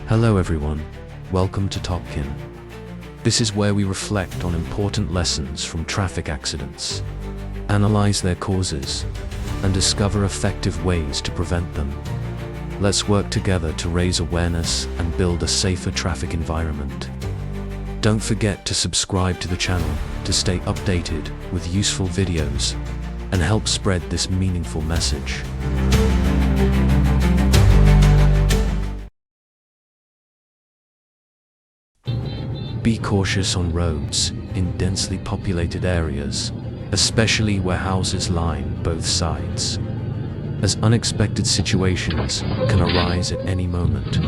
Hello everyone, welcome to TopKin. This is where we reflect on important lessons from traffic accidents, analyze their causes, and discover effective ways to prevent them. Let's work together to raise awareness and build a safer traffic environment. Don't forget to subscribe to the channel to stay updated with useful videos and help spread this meaningful message. Be cautious on roads in densely populated areas, especially where houses line both sides, as unexpected situations can arise at any moment.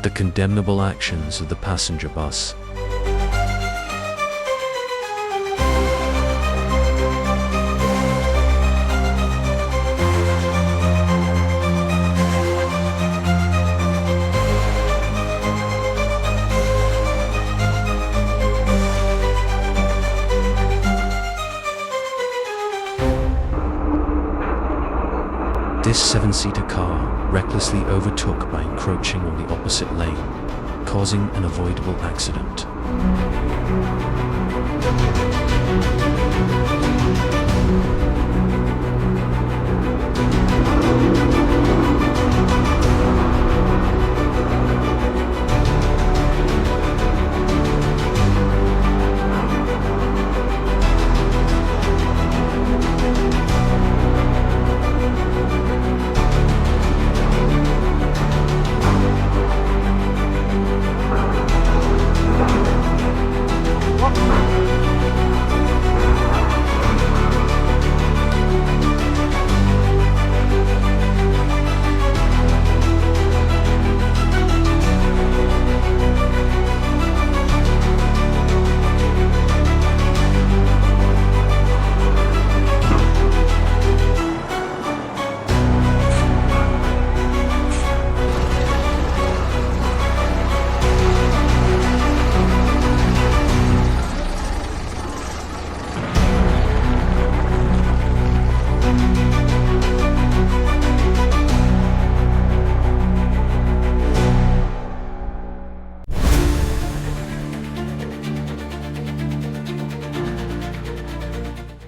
The condemnable actions of the passenger bus. This 7-seater car recklessly overtook by encroaching on the opposite lane, causing an avoidable accident.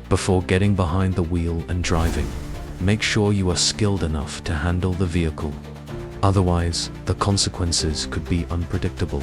Before getting behind the wheel and driving, make sure you are skilled enough to handle the vehicle. Otherwise, the consequences could be unpredictable.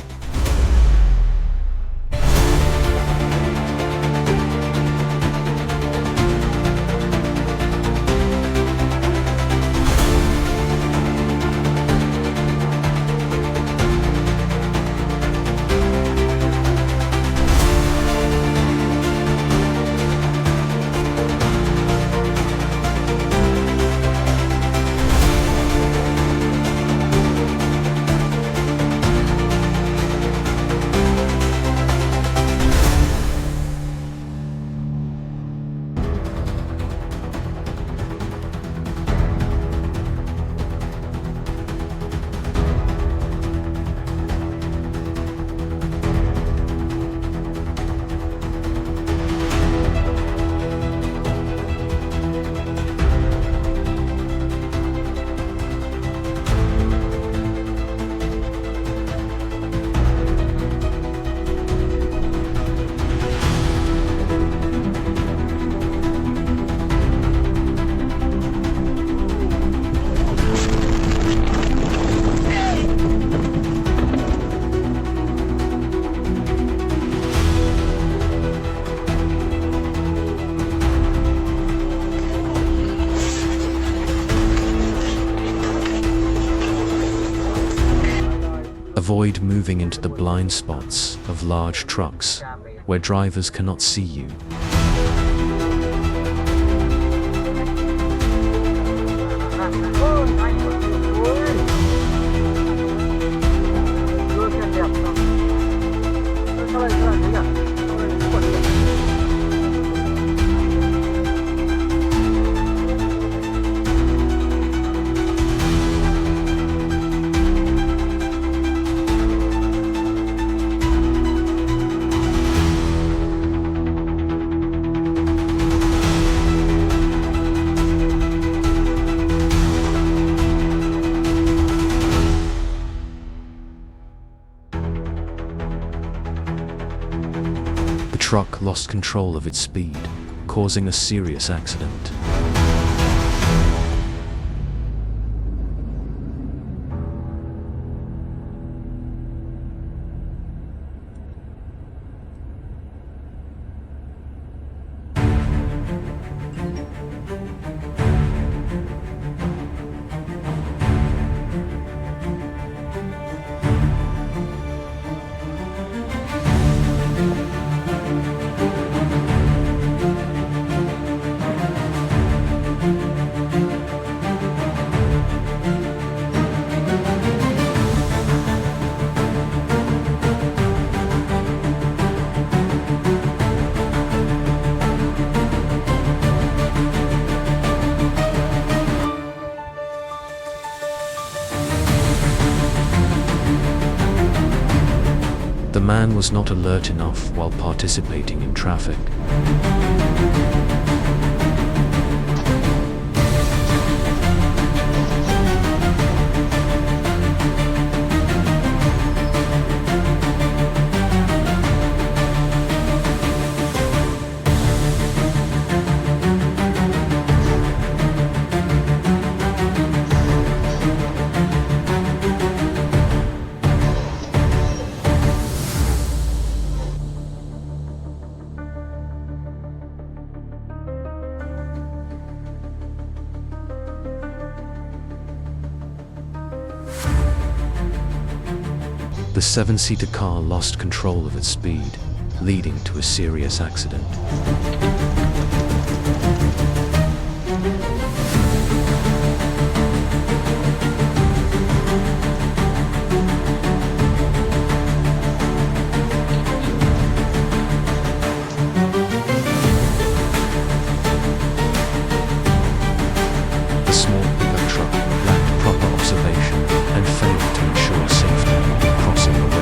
Avoid moving into the blind spots of large trucks, where drivers cannot see you. The truck lost control of its speed, causing a serious accident. The man was not alert enough while participating in traffic. The seven-seater car lost control of its speed, leading to a serious accident. The small pickup truck lacked proper observation and failed to ensure safety when crossing the road.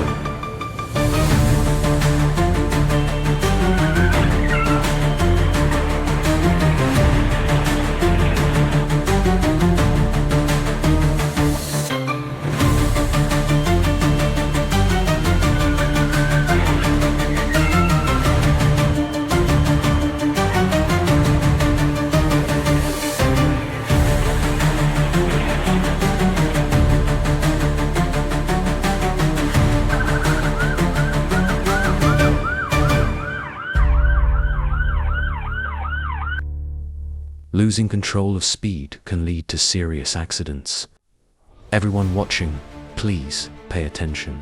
Losing control of speed can lead to serious accidents. Everyone watching, please pay attention.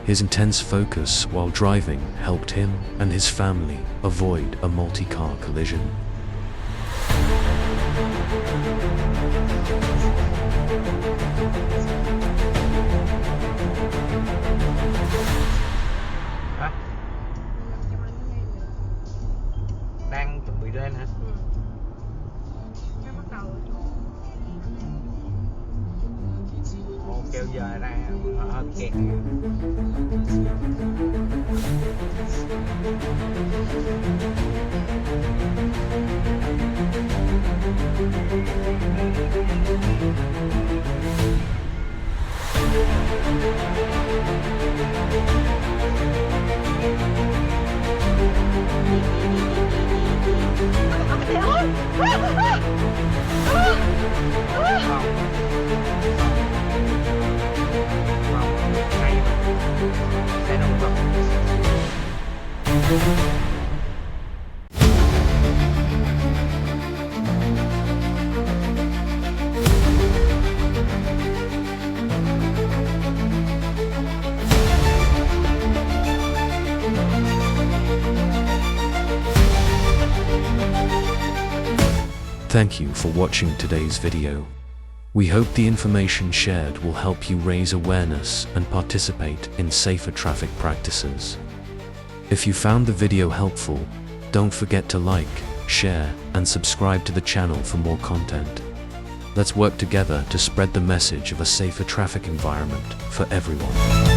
His intense focus while driving helped him and his family avoid a multi-car collision. bị lên hả? Cái bắt đầu Ồ, kêu giờ ra hơi kẹt. Thank you for watching today's video. We hope the information shared will help you raise awareness and participate in safer traffic practices. If you found the video helpful, don't forget to like, share, and subscribe to the channel for more content. Let's work together to spread the message of a safer traffic environment for everyone.